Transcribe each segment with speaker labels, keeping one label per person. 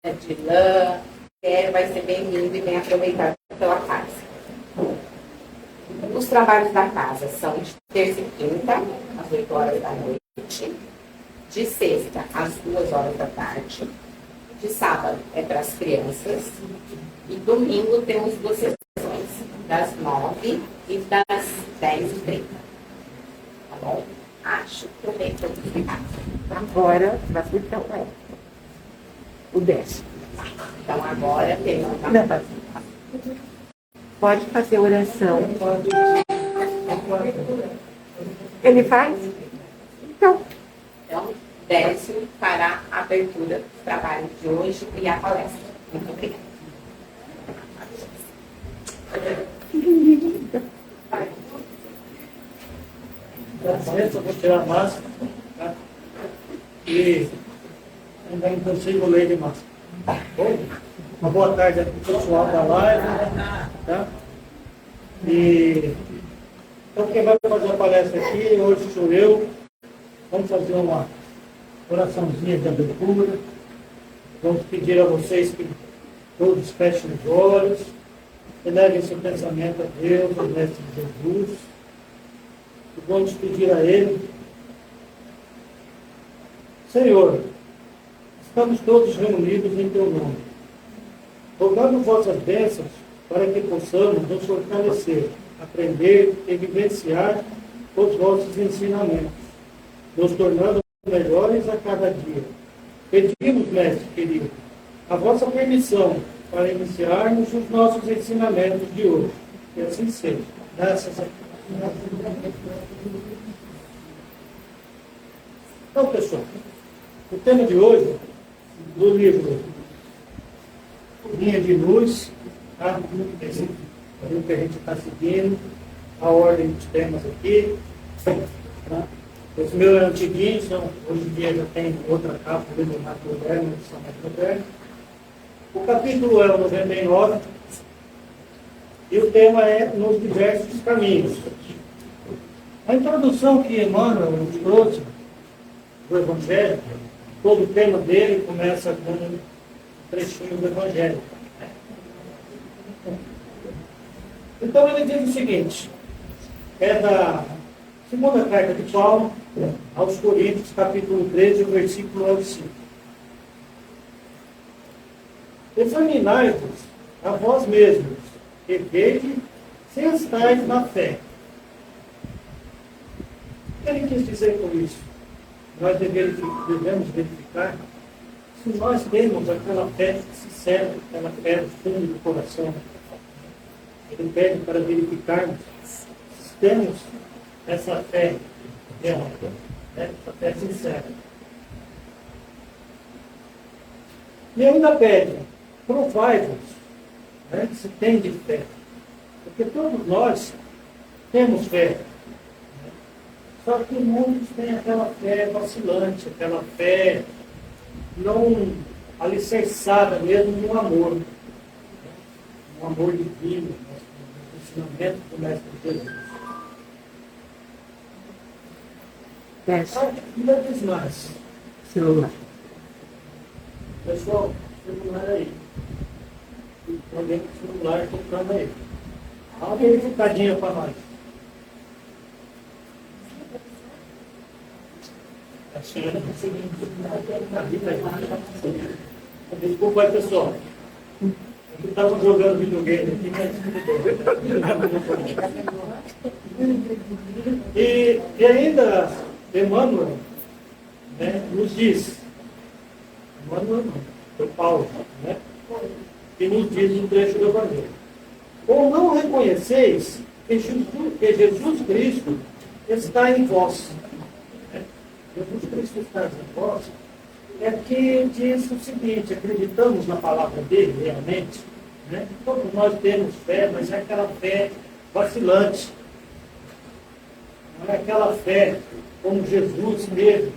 Speaker 1: de lã, vai ser bem-vindo e bem aproveitado pela casa. Os trabalhos da casa são de terça e quinta, às 8 horas da noite, de sexta, às 2 horas da tarde, de sábado é para as crianças, e domingo temos 2 sessões, das 9 e das 10h30. Tá bom? Acho que eu dei todo explicado.
Speaker 2: Agora, então, o 10.
Speaker 1: Então, agora tem
Speaker 2: Pode fazer oração. Ele faz? Então,
Speaker 1: Décio fará a abertura do trabalho de hoje e a palestra. Muito obrigada.
Speaker 3: Eu vou tirar a máscara, tá? E ainda não consigo ler de máscara. Bom, uma boa tarde para o pessoal da live, tá? E então quem vai fazer a palestra aqui hoje sou eu. Vamos fazer uma oraçãozinha de abertura. Vamos pedir a vocês que todos fechem os olhos, elevem seu pensamento a Deus, ao Mestre Jesus. E vamos pedir a Ele: Senhor, estamos todos reunidos em Teu nome, rogando vossas bênçãos para que possamos nos fortalecer, aprender e vivenciar os vossos ensinamentos, nos tornando melhores a cada dia. Pedimos, Mestre querido, a vossa permissão para iniciarmos os nossos ensinamentos de hoje. Que assim seja. Graças a Deus. Então, pessoal, o tema de hoje, do livro Linha de Luz, tá? Esse livro que a gente está seguindo, a ordem dos temas aqui. Tá? Os meus antiguinhos, hoje em dia já tem outra capa, livro mais moderno, edição mais moderna. O capítulo é o 99 e o tema é Nos Diversos Caminhos. A introdução que Emmanuel nos trouxe do Evangelho, todo o tema dele começa com um trechinho do Evangelho. Então ele diz o seguinte, é da segunda carta de Paulo aos Coríntios, capítulo 13, versículo 5. Examinai-vos a vós mesmos e vede se estáis na fé. O que ele quis dizer com isso? Nós devemos verificar se nós temos aquela fé sincera, aquela fé do fundo do coração. Ele pede para verificarmos se temos essa fé real, essa fé sincera. E ainda pede, provai-vos, se tem de fé. Porque todos nós temos fé. Só que muitos têm aquela fé vacilante, aquela fé não alicerçada mesmo no amor. No amor divino, no ensinamento do Mestre Jesus. Ainda diz mais.
Speaker 2: Celular.
Speaker 3: Pessoal, celular aí. Alguém com o celular tocando aí. Dá uma verificadinha para nós. A senhora está seguindo. Desculpa aí, pessoal. Eu estava jogando videogame aqui, mas... E ainda, Emmanuel, nos diz, Emmanuel não, foi Paulo, que nos diz no trecho do Evangelho: ou não reconheceis que Jesus Cristo está em vós. Jesus Cristo está em vós é que diz o seguinte: acreditamos na palavra dele realmente, todos nós temos fé, mas é aquela fé vacilante, não é aquela fé como Jesus mesmo,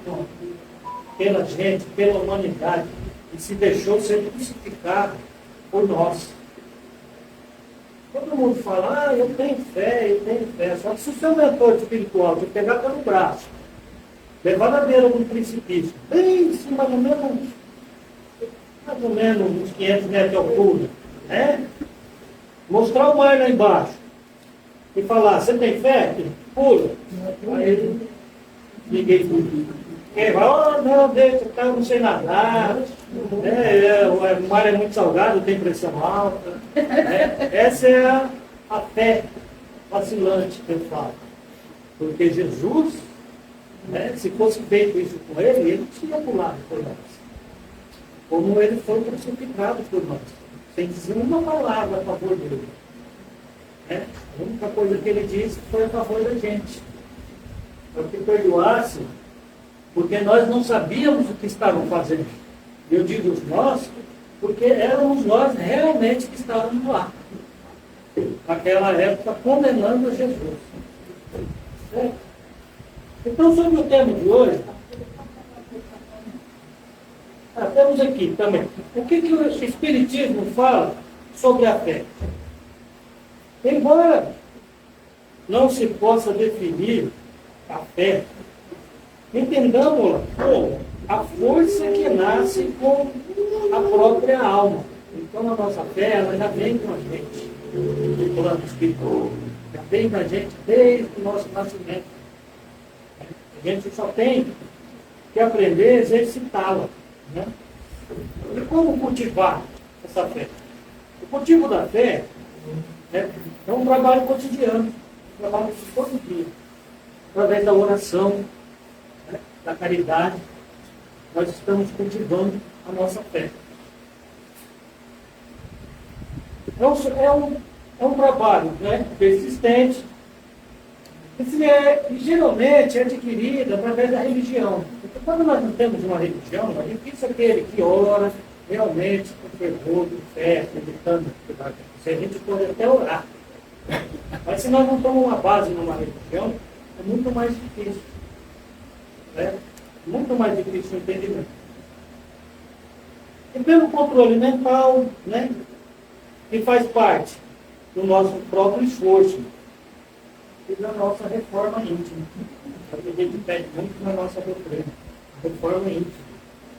Speaker 3: pela gente, pela humanidade, e se deixou ser crucificado por nós. Todo mundo fala, eu tenho fé, eu tenho fé. Só que se o seu mentor espiritual te pegar pelo braço, levar na beira de um precipício, bem em cima do mesmo, mais ou menos uns 500 metros de altura, né? Mostrar o mar lá embaixo e falar, você tem fé? Pula. Aí ele, liguei tudo. Quem vai, oh, não, deixa, eu não sei nadar, o mar é muito salgado, tem pressão alta. Essa é a fé vacilante que eu falo. Porque Jesus, se fosse feito isso com ele tinha pulado por nós. Como ele foi crucificado por nós, sem dizer uma palavra a favor dele. A única coisa que ele disse foi a favor da gente. Para que perdoasse, porque nós não sabíamos o que estavam fazendo. Eu digo nós, porque éramos nós realmente que estávamos lá. Naquela época, condenando a Jesus. Certo? Então, sobre o tema de hoje, temos aqui também. O que o Espiritismo fala sobre a fé? Embora não se possa definir a fé, entendamos-la como a força que nasce com a própria alma. Então a nossa fé, ela já vem com a gente, do plano espiritual. Já vem com a gente desde o nosso nascimento. A gente só tem que aprender a exercitá-la. Né? E como cultivar essa fé? O cultivo da fé é um trabalho cotidiano, um trabalho de todo dia, através da oração, da caridade, nós estamos cultivando a nossa fé. É um trabalho persistente, e geralmente é adquirido através da religião. Porque quando nós não temos uma religião, é difícil aquele que ora realmente com fervor, com fé, acreditando que vai acontecer. A gente pode até orar. Mas se nós não temos uma base numa religião, é muito mais difícil. Muito mais difícil o entendimento. E pelo controle mental, que faz parte do nosso próprio esforço e da nossa reforma íntima. A gente pede muito na nossa doutrina, a reforma íntima.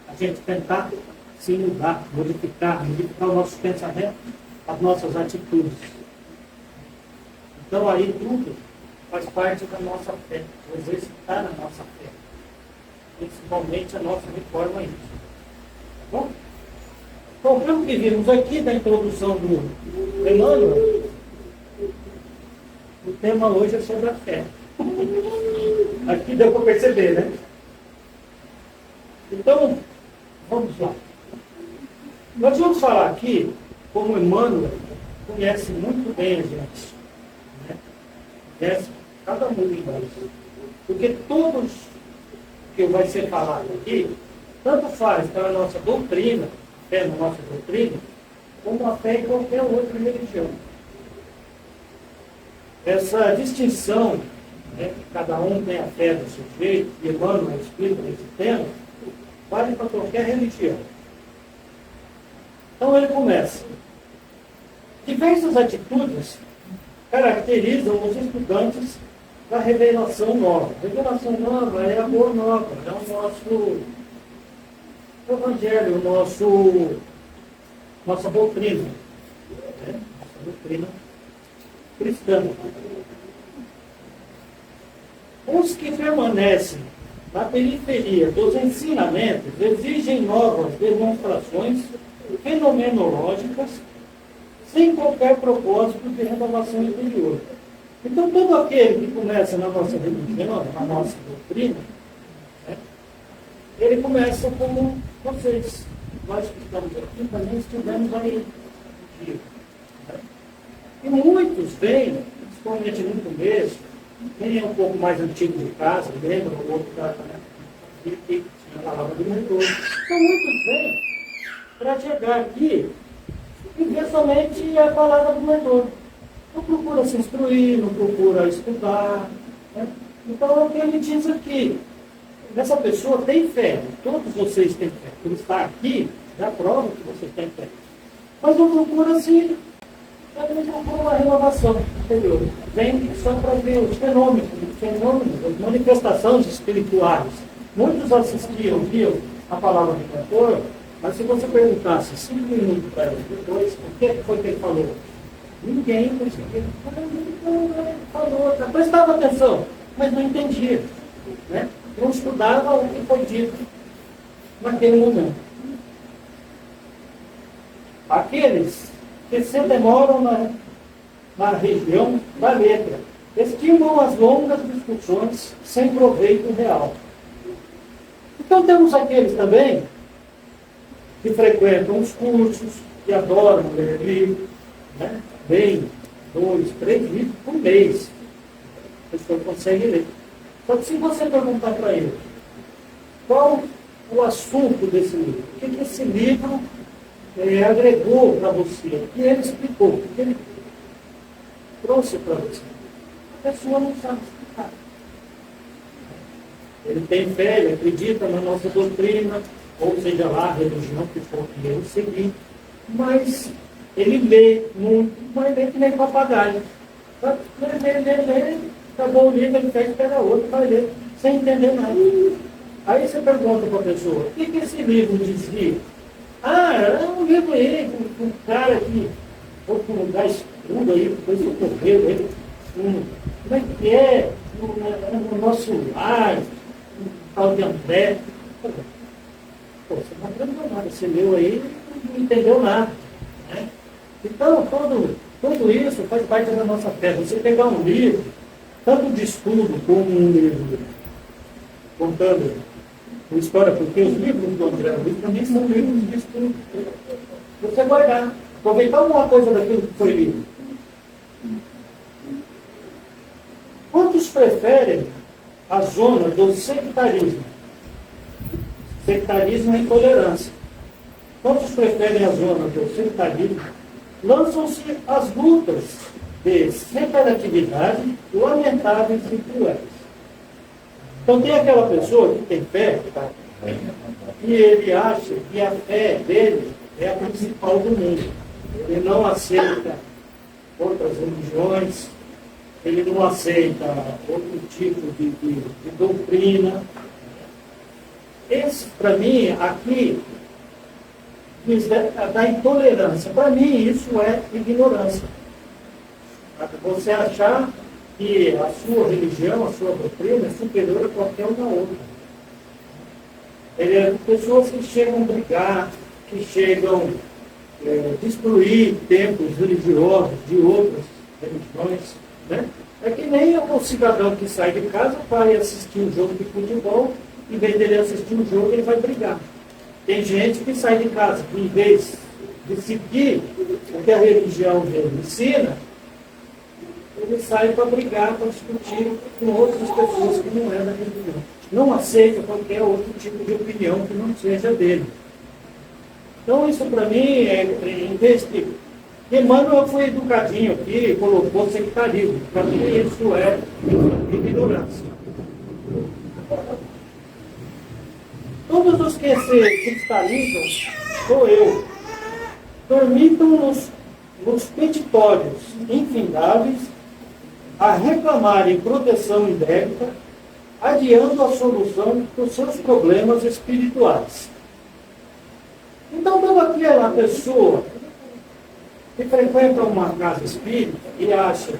Speaker 3: A gente tentar se mudar, modificar o nosso pensamento, as nossas atitudes. Então aí tudo faz parte da nossa fé, exercitar a nossa fé. Principalmente a nossa reforma íntima. Tá bom? Então, pelo que vimos aqui da introdução do Emmanuel, o tema hoje é sobre a fé. Aqui deu para perceber, né? Então, vamos lá. Nós vamos falar aqui como Emmanuel conhece muito bem a gente. Conhece cada um de nós. Porque todos que vai ser falado aqui, tanto faz para a nossa doutrina, fé na nossa doutrina, como a fé em qualquer outra religião. Essa distinção, que cada um tem a fé do seu jeito, e Emmanuel explica nesse tema, vale para qualquer religião. Então ele começa. Diversas atitudes caracterizam os estudantes da revelação nova. Revelação nova é amor nova, é o nosso evangelho, nossa doutrina. Nossa doutrina cristã. Os que permanecem na periferia dos ensinamentos exigem novas demonstrações fenomenológicas sem qualquer propósito de renovação interior. Então, todo aquele que começa na nossa religião, na nossa doutrina, ele começa como vocês. Nós que estamos aqui também estivemos aí. E muitos vêm, principalmente no começo, quem é um pouco mais antigo de casa, lembra, o outro que tinha a palavra do mentor. Então, muitos vêm para chegar aqui e ver somente a palavra do mentor. Não procura se instruir, não procura estudar. Então, é o que ele diz aqui. Essa pessoa tem fé, todos vocês têm fé. Por estar aqui, já prova que vocês têm fé. Mas não procura assim, não procura uma renovação interior. Vem só para ver os fenômenos, as manifestações espirituais. Muitos assistiam, viam a palavra do cantor, Mas se você perguntasse 5 minutos para ele depois, o que foi que ele falou? Ninguém conseguia. Ele falou, prestava atenção, mas não entendia. Né? Não estudava o que foi dito naquele momento. Aqueles que se demoram na região da letra estimam as longas discussões sem proveito real. Então temos aqueles também que frequentam os cursos, que adoram ler livros, né? Bem, 2, 3 livros por mês. A pessoa consegue ler. Só que se você perguntar para ele qual o assunto desse livro, o que esse livro agregou para você, o que ele explicou, o que ele trouxe para você, a pessoa não sabe explicar. Ele tem fé, ele acredita na nossa doutrina, ou seja lá, a religião que for que ele seguir, mas ele lê muito, mas lê que nem papagaio. Lê, acabou o livro, ele quer esperar outro, vai ler, sem entender nada. Aí você pergunta para a pessoa, o que esse livro dizia? Ah, é um livro aí, um cara que foi para um lugar escuro aí, depois socorreu ele. Como é que é? No nosso lar, um tal de André. Pô, você não aprendeu nada, você leu aí e não entendeu nada. Né? Então, tudo isso faz parte da nossa fé. Você pegar um livro, tanto de estudo como um livro contando uma história, porque os livros do André Luiz também são livros de estudo. Você guardar, aproveitar alguma coisa daquilo que foi lido. Quantos preferem a zona do sectarismo? Sectarismo é intolerância. Quantos preferem a zona do sectarismo? Lançam-se as lutas de separatividade lamentáveis e cruéis. Então tem aquela pessoa que tem fé, e ele acha que a fé dele é a principal do mundo. Ele não aceita outras religiões, ele não aceita outro tipo de doutrina. Esse, para mim, aqui, diz da intolerância. Para mim, isso é ignorância. Você achar que a sua religião, a sua doutrina é superior a qualquer uma outra. Pessoas que chegam a brigar, que chegam a destruir templos religiosos de outras religiões. Né? É que nem o cidadão que sai de casa vai assistir um jogo de futebol, em vez dele assistir um jogo, ele vai brigar. Tem gente que sai de casa, que em vez de seguir o que a religião dele ensina, ele sai para brigar, para discutir com outras pessoas que não é da religião. Não aceita qualquer outro tipo de opinião que não seja dele. Então isso para mim em vez de... Emmanuel foi educadinho aqui, colocou sectarismo. Para mim isso é ignorância. Todos os que se cristalizam, sou eu, dormitam nos petitórios infindáveis, a reclamarem proteção indébita, adiando a solução dos seus problemas espirituais. Então, toda aquela pessoa que frequenta uma casa espírita e acha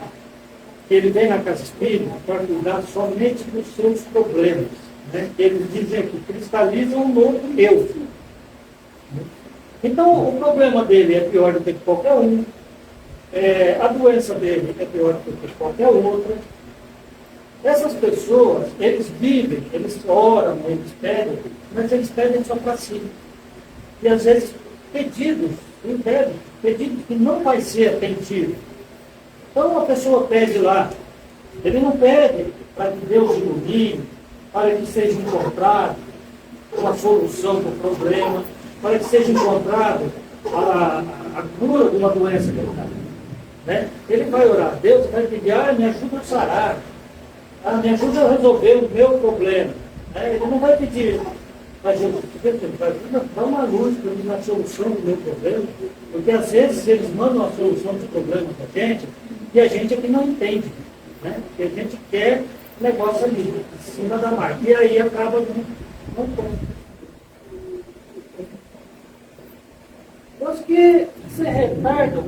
Speaker 3: que ele vem na casa espírita para cuidar somente dos seus problemas, né? Eles dizem que cristalizam um novo eu. Então, o problema dele é pior do que qualquer um. A doença dele é pior do que qualquer outra. Essas pessoas, eles vivem, eles oram, eles pedem, mas eles pedem só para si. E às vezes pedidos que não vai ser atendido. Então a pessoa pede lá, ele não pede para que Deus ilumine, para que seja encontrado uma solução para o problema, para que seja encontrado a cura de uma doença que ele está. Né? Ele vai orar, Deus vai pedir, me ajuda a sarar, me ajuda a resolver o meu problema. Ele não vai pedir para Jesus, dá uma luz para mim na solução do meu problema, porque às vezes eles mandam a solução do problema para a gente e a gente é que não entende, né? Porque a gente quer negócio ali, em cima da marca, e aí acaba não que se retardam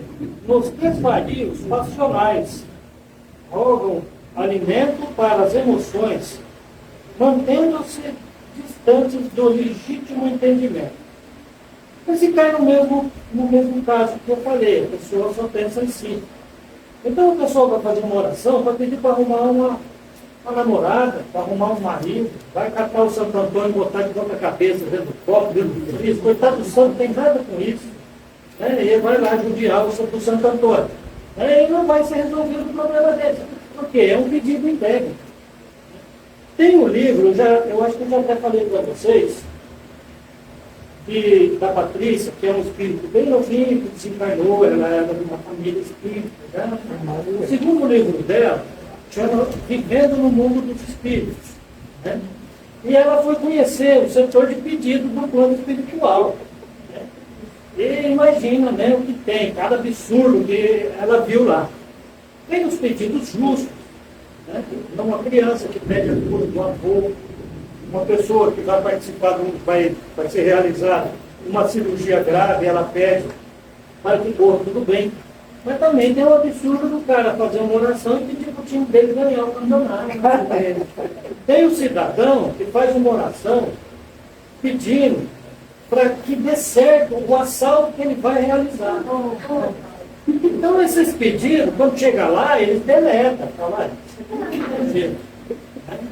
Speaker 3: nos desvarios passionais, rogam alimento para as emoções, mantendo-se distantes do legítimo entendimento. Esse cai no mesmo caso que eu falei, a pessoa só pensa em si. Então a pessoa vai fazer uma oração para pedir para arrumar uma namorada, para arrumar um marido, vai catar o Santo Antônio e botar de volta a cabeça dentro do copo, dentro do Cristo. Coitado do santo, não tem nada com isso. Né? Ele vai lá judiar o Santo Antônio. Aí não vai ser resolvido o problema dele. Por quê? É um pedido entregue. Tem um livro, eu acho que eu já até falei para vocês, da Patrícia, que é um espírito bem novinho, que desencarnou, ela era de uma família espírita. Né? O segundo livro dela chama Vivendo no Mundo dos Espíritos. Né? E ela foi conhecer o setor de pedido do plano espiritual. Né? E imagina, né, o que tem, cada absurdo que ela viu lá. Tem os pedidos justos. Né? Então, uma criança que pede a cura do avô, uma pessoa que vai participar, vai ser realizada uma cirurgia grave, ela pede para que corra tudo bem. Mas também tem o absurdo do cara fazer uma oração e pedir para o time dele ganhar o campeonato. Tem o cidadão que faz uma oração pedindo para que dê certo o assalto que ele vai realizar. Então esses pedidos, quando chega lá, eles deletam. Fala,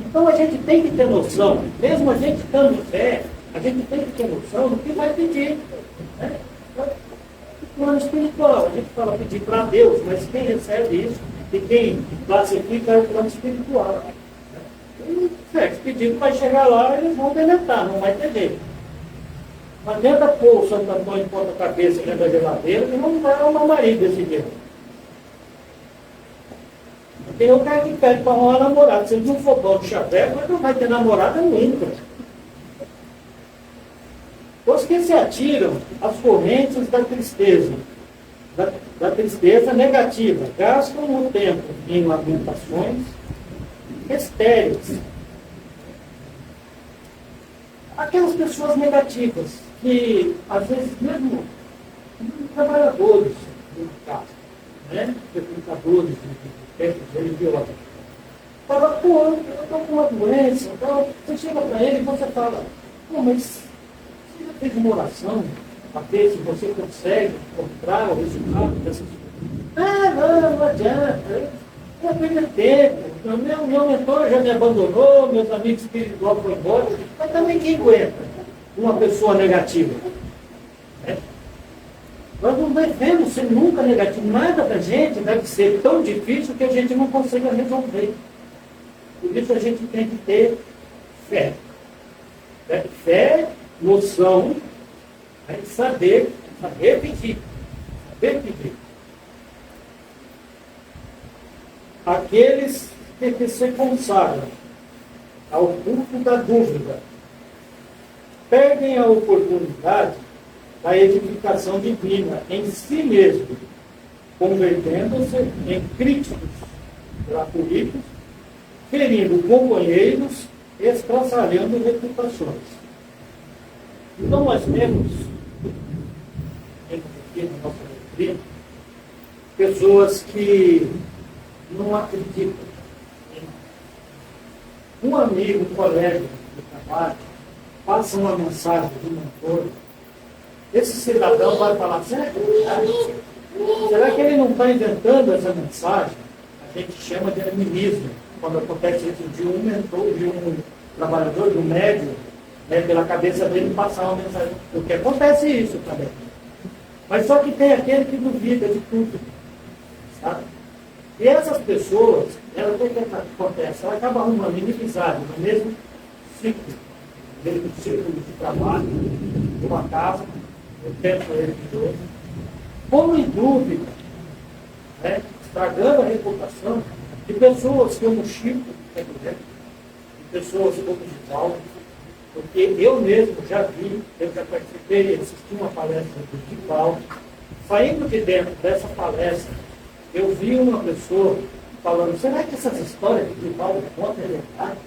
Speaker 3: então a gente tem que ter noção, mesmo a gente estando fé, a gente tem que ter noção do que vai pedir. Né? Plano espiritual, a gente fala pedir para Deus, mas quem recebe isso e quem classifica é o plano espiritual. E certo, pedido vai chegar lá, eles vão deletar, não vai ter jeito. Não adianta pôr o Santo Antônio em ponta-cabeça dentro da geladeira, que não vai arrumar marido desse dia. Tem o cara que pede para arrumar namorado. Se ele não for bom de chaveco, ele não vai ter namorada nunca. Os que se atiram às correntes da tristeza, da tristeza negativa, gastam o tempo em lamentações estéreis. Aquelas pessoas negativas, que às vezes mesmo trabalhadores do mercado, né? Frequentadores de tempos religiosos, fala, pô, eu estou com uma doença, então você chega para ele e você fala, pô, mas você já fez uma oração para ver se você consegue encontrar o resultado dessas coisas? Ah, não adianta. Eu perdi tempo. Meu mentor já me abandonou, meus amigos espirituais foram embora. Mas também quem aguenta uma pessoa negativa? Né? Nós não devemos ser nunca negativos. Nada da gente deve ser tão difícil que a gente não consiga resolver. Por isso a gente tem que ter fé. Fé, noção, saber pedir. Saber pedir. Aqueles que se consagram ao culto da dúvida perdem a oportunidade da edificação divina em si mesmo, convertendo-se em críticos gratuitos, ferindo companheiros, estraçalhando reputações. Então nós temos aqui na nossa doutrina pessoas que não acreditam em um amigo, um colega de trabalho, passa uma mensagem do mentor, esse cidadão vai falar, será que ele não está inventando essa mensagem? A gente chama de animismo, quando acontece isso de um mentor, de um trabalhador, de um médium, né, pela cabeça dele passar uma mensagem. Porque acontece isso também. Mas só que tem aquele que duvida de tudo. Sabe? E essas pessoas, o que acontece? Ela acaba arrumando inimizade no mesmo ciclo, de trabalho, de uma casa, no tempo religioso, como em dúvida, né, estragando a reputação de pessoas como Chico, de pessoas como Givaldo, porque eu mesmo já vi, eu já participei, assisti uma palestra do Givaldo, saindo de dentro dessa palestra, eu vi uma pessoa falando, será que essas histórias que o Paulo conta é verdade?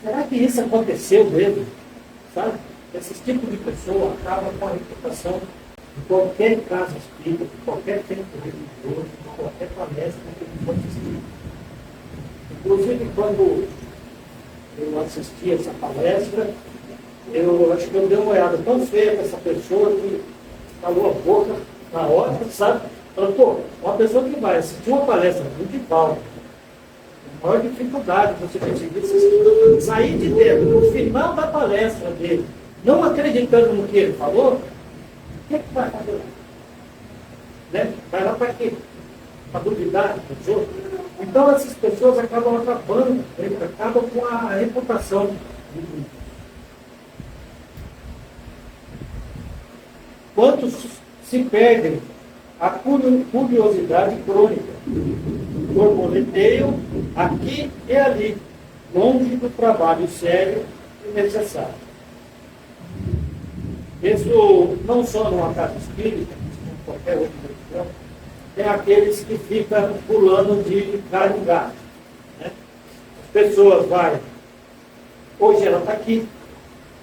Speaker 3: Será que isso aconteceu mesmo? Sabe? Esse tipo de pessoa acaba com a reputação qualquer casa espírita, qualquer tempo religioso, qualquer palestra que ele for assistir. Inclusive, quando eu assisti essa palestra, eu acho que eu dei uma olhada tão feia para essa pessoa que calou a boca na hora, sabe? Falei, pô, uma pessoa que vai assistir uma palestra muito igual, a maior dificuldade você conseguir sair de dentro, no final da palestra dele, não acreditando no que ele falou, o que vai fazer lá? Né? Vai lá para quê? Para duvidar dos outros? Então essas pessoas acabam acabando, acabam com a reputação. Quantos se perdem a curiosidade crônica, borboleteiam aqui e ali, longe do trabalho sério e necessário. Isso não só numa casa espírita, mas em qualquer outra religião, tem aqueles que ficam pulando de galho em galho. Né? As pessoas vai, hoje ela está aqui,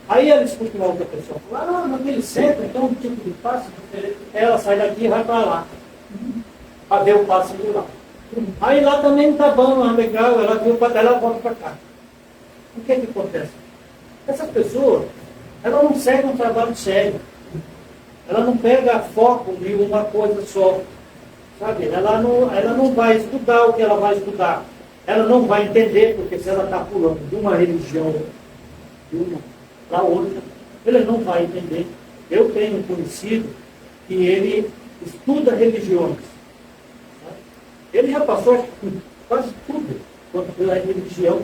Speaker 3: aí ela escuta uma outra pessoa falar, naquele centro, então um tipo de passe diferente, ela sai daqui e vai para lá, para ver o passe de lá. Aí lá também não está bom, não é legal, ela viu para ela volta para cá. O que acontece? Essas pessoas, ela não segue um trabalho sério. Ela não pega foco em uma coisa só. Sabe? Ela não vai estudar o que ela vai estudar. Ela não vai entender, porque se ela está pulando de uma religião para outra, ela não vai entender. Eu tenho conhecido que ele estuda religiões. Ele já passou acho, quase tudo quanto a religião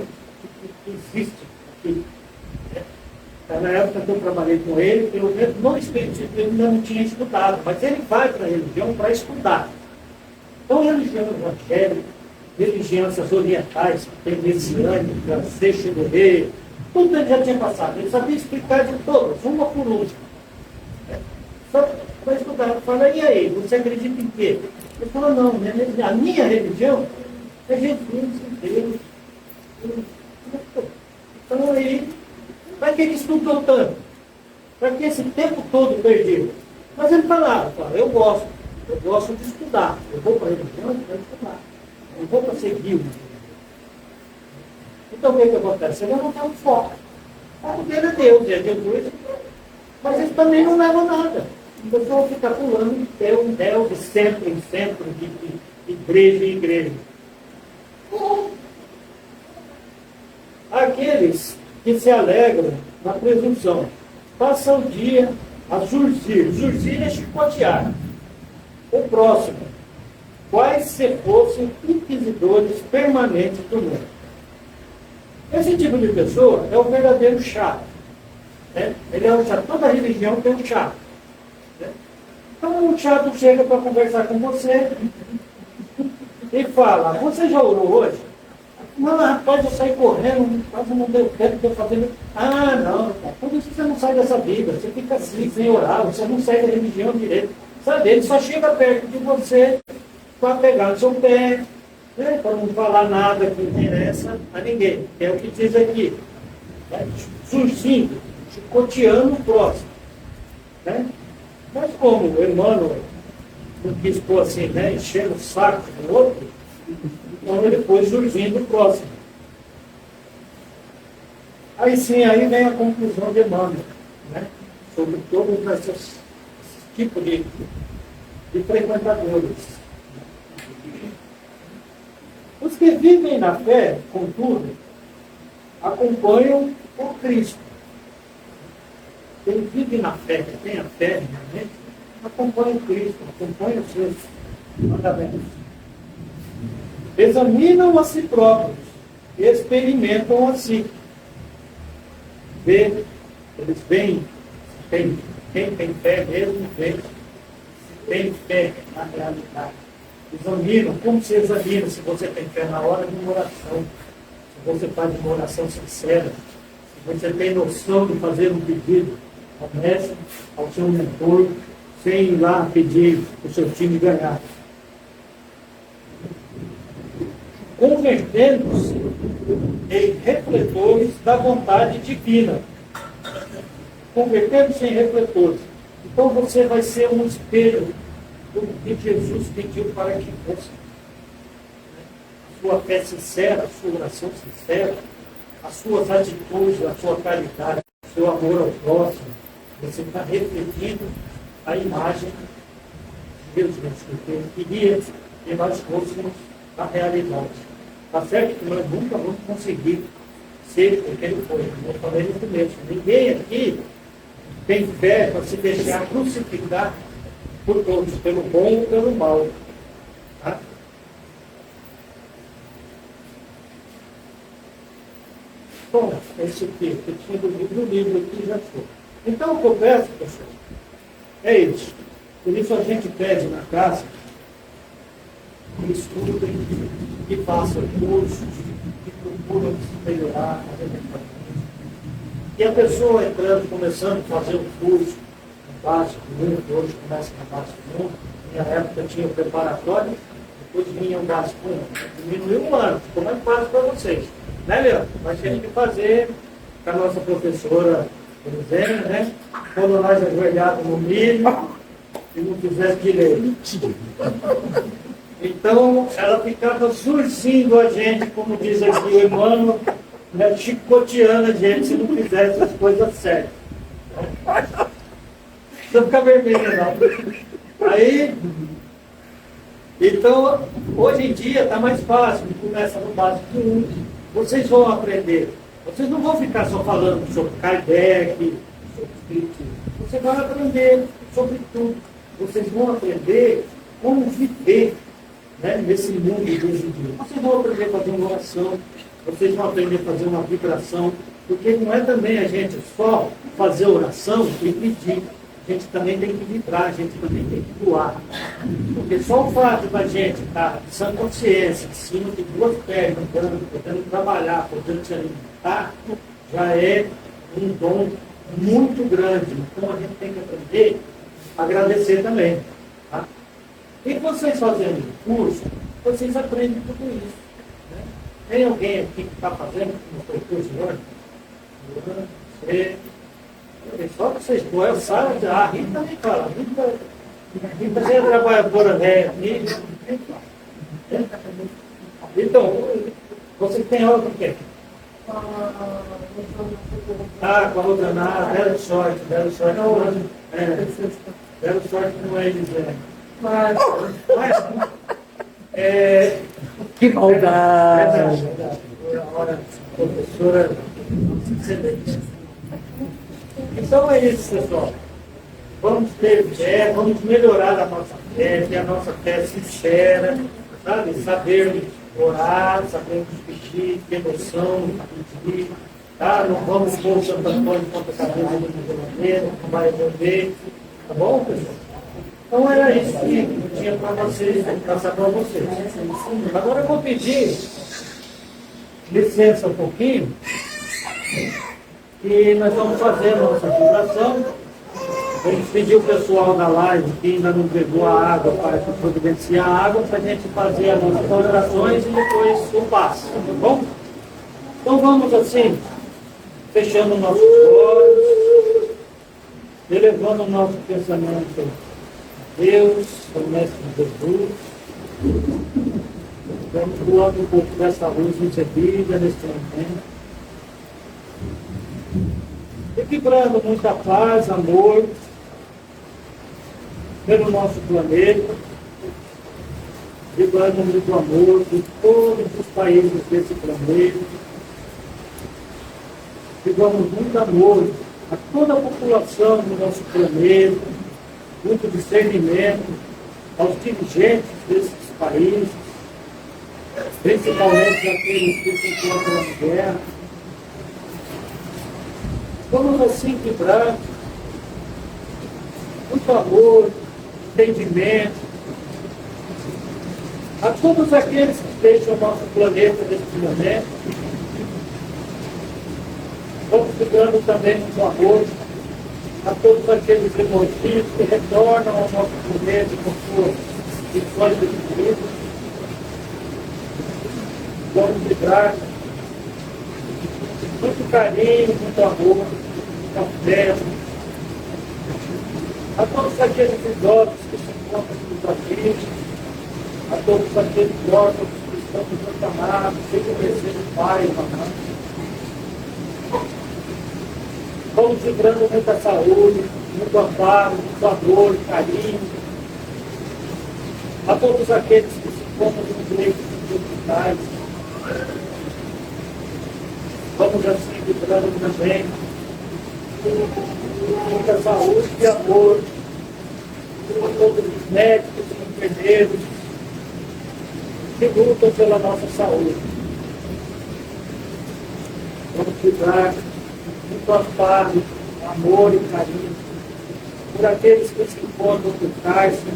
Speaker 3: que existe aqui. Na época que eu trabalhei com ele, pelo menos no espiritismo ele ainda não tinha estudado, mas ele vai para a religião para estudar. Então, religião evangélica, religiões orientais, tem messiânica, seixo do rei, tudo ele já tinha passado. Ele sabia explicar de todas, uma por uma. Só para estudar, eu falei, e aí, você acredita em quê? Ele falou, não, a minha religião é Jesus, Deus. Então aí, para que ele estudou tanto? Para que esse tempo todo perdido? Mas ele falava, eu gosto de estudar. Eu vou para a religião para estudar. Eu vou para seguir. Então o que acontece? Ele não tem um foco. O dele é Deus, é Jesus, mas eles também não levam nada. O pessoal fica pulando de Deus em Deus, de centro em centro, de igreja em igreja. Aqueles que se alegram na presunção passam o dia a zurzir. Zurzir é chicotear. O próximo, quais se fossem inquisidores permanentes do mundo. Esse tipo de pessoa é o verdadeiro chato. Né? Ele é um chato. Toda religião tem um chato. Né? Então o chato chega para conversar com você e fala, você já orou hoje? Não, rapaz, eu saí correndo, quase não deu tempo de eu fazer. Ah, não, por isso você não sai dessa vida, você fica assim, sem orar, você não sai da religião direito. Sabe, ele só chega perto de você para pegar no seu pé, né, para não falar nada que interessa a ninguém. É o que diz aqui. Né, surgindo, chicoteando o próximo. Né? Mas como o Emmanuel não quis pôr assim, né, enchendo o saco do outro, então ele foi surgindo o próximo. Aí sim, aí vem a conclusão de Emmanuel, né, sobre todos esses tipos de frequentadores. Os que vivem na fé, contudo, acompanham o Cristo. Quem vive na fé, que tem a fé, realmente, acompanha o Cristo, acompanha os seus mandamentos. Examinam a si próprios, experimentam a si. Eles veem, quem tem fé mesmo, vê se tem fé na realidade. Examinam, como se examina se você tem fé na hora de uma oração, se você faz uma oração sincera, se você tem noção de fazer um pedido honesto ao seu mentor, sem ir lá pedir o seu time ganhar. Convertendo-se em refletores da vontade divina. Convertendo-se em refletores. Então você vai ser um espelho do que Jesus pediu para que fosse. A sua fé sincera, a sua oração sincera, as suas atitudes, a sua caridade, o seu amor ao próximo, você está refletindo a imagem de Jesus, que ele queria que nós fôssemos a realidade. Está certo que nós nunca vamos conseguir ser o que ele foi. Eu falei no começo, ninguém aqui tem fé para se deixar crucificar por todos, pelo bom ou pelo mal. Tá? Bom, esse aqui, que tinha do livro aqui já foi. Então, o que eu peço, pessoal, é isso. Por isso a gente pede na casa que estudem, que façam cursos, que procuram se melhorar academicamente. E a pessoa entrando, começando a fazer um curso básico, muito, hoje começa na básico muito, na minha época tinha o preparatório, depois vinha o básico muito. Diminuiu um ano, ficou mais fácil para vocês. Né, Leandro? Mas tem que fazer com a nossa professora Elisânia, né? Quando nós ajoelhados no milho e não fizesse direito. Então, ela ficava surgindo a gente, como diz aqui o Emmanuel, né, chicoteando a gente se não fizesse as coisas certas. Não fica vermelha, não. Aí, então, hoje em dia está mais fácil, começa no básico 1. Vocês vão aprender. Vocês não vão ficar só falando sobre Kardec, sobre Espiritismo. Vocês vão aprender sobre tudo. Vocês vão aprender como viver, né, nesse mundo de hoje em dia. Vocês vão aprender a fazer uma oração, vocês vão aprender a fazer uma vibração, porque não é também a gente só fazer oração e pedir. A gente também tem que vibrar, a gente também tem que doar. Porque só o fato da gente estar de sã consciência, em cima de duas pernas, podendo trabalhar, podendo se alimentar, já é um dom muito grande. Então a gente tem que aprender a agradecer também. Tá? E vocês fazendo o curso, vocês aprendem tudo isso. Né? Tem alguém aqui que está fazendo o curso hoje? Você... Só que vocês conhecem, a Rita me fala. Rita já é trabalhadora velha. Então, vocês têm aula com quem? Ah, com a outra nada, bela sorte. Bela sorte não é Elisânia. Mas
Speaker 2: Que maldade!
Speaker 3: Verdade. Professora excelente. Então é isso, pessoal. Vamos ter fé, vamos melhorar a nossa fé, ter a nossa fé sincera, sabe? Sabermos orar, sabermos pedir, ter noção de pedir, tá? Não vamos pôr o Santo Antônio contra a cabeça do maneira, não vai resolver, tá bom, pessoal? Então era isso que eu tinha para vocês, passar para vocês. Agora eu vou pedir licença um pouquinho. E nós vamos fazer a nossa divulgação. Vamos pedir o pessoal da live que ainda não pegou a água para providenciar a água para a gente fazer as nossas orações e depois o passo, tá bom? Então vamos assim, fechando nossos olhos, elevando o nosso pensamento a Deus, ao Mestre Jesus. Vamos doando um pouco dessa luz recebida neste momento. Equilibrando muita paz, amor pelo nosso planeta, vibrando muito amor por todos os países desse planeta, vibramos muito amor a toda a população do nosso planeta, muito discernimento aos dirigentes desses países, principalmente aqueles que se encontram em guerra. Vamos assim vibrar muito amor, entendimento a todos aqueles que deixam o nosso planeta neste momento. Vamos vibrando também muito amor a todos aqueles emotivos que retornam ao nosso planeta com suas lições de vida. Vamos vibrar muito carinho, muito amor, muito afeto a todos aqueles idosos que se encontram nos aflitos, a todos aqueles órfãos que estão desamparados, sem conhecer pai e mamãe. Vamos livrando muita saúde, muito amparo, muito amor, carinho. A todos aqueles que se encontram nos leitos dos hospitais. Vamos assim livrando também muita saúde e amor a todos os médicos e enfermeiros que lutam pela nossa saúde. Vamos cuidar muito amparo, amor e carinho por aqueles que se encontram por cárcere,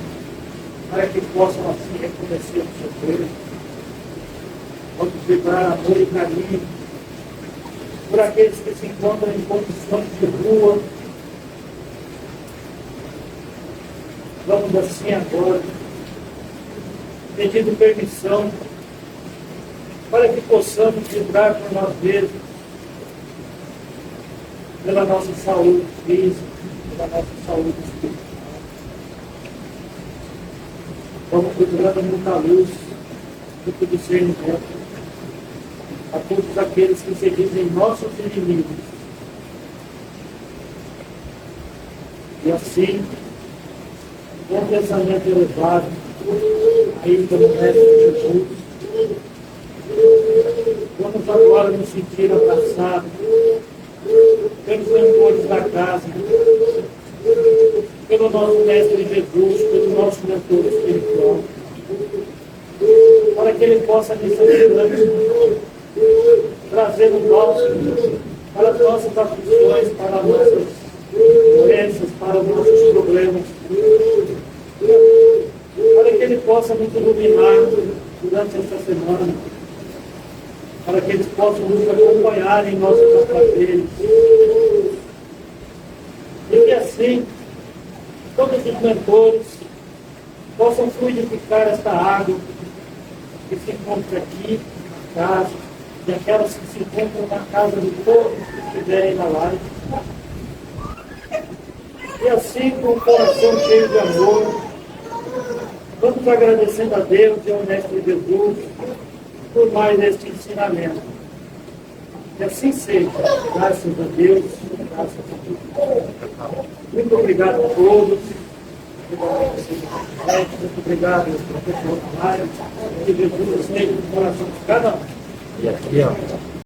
Speaker 3: para que possam assim reconhecer o seu Deus. Vamos cuidar amor e carinho por aqueles que se encontram em condições de rua. Vamos assim agora, pedindo permissão para que possamos livrar por nós mesmos, pela nossa saúde física, pela nossa saúde espiritual. Vamos procurando muita luz, muito discernimento a todos aqueles que se dizem nossos inimigos. E assim, com um pensamento elevado, aí pelo Mestre Jesus, vamos agora nos sentir abraçados pelos mentores da casa, pelo nosso Mestre Jesus, pelo nosso mentor espiritual, para que Ele possa nesse instante trazer o nosso para as nossas aflições, para as nossas doenças, para os nossos problemas, para que Ele possa nos iluminar durante esta semana, para que eles possam nos acompanhar em nossos afazeres. E que assim, todos os mentores possam fluidificar esta água que se encontra aqui na casa, e aquelas que se encontram na casa de todos que estiverem na live. E assim, com o coração cheio de amor, vamos agradecendo a Deus e ao Mestre Jesus por mais este ensinamento. E assim seja, graças a Deus, graças a Deus. Muito obrigado a todos. Muito obrigado, professor Mário. Que Jesus esteja no coração de cada um.
Speaker 2: E aqui, ó.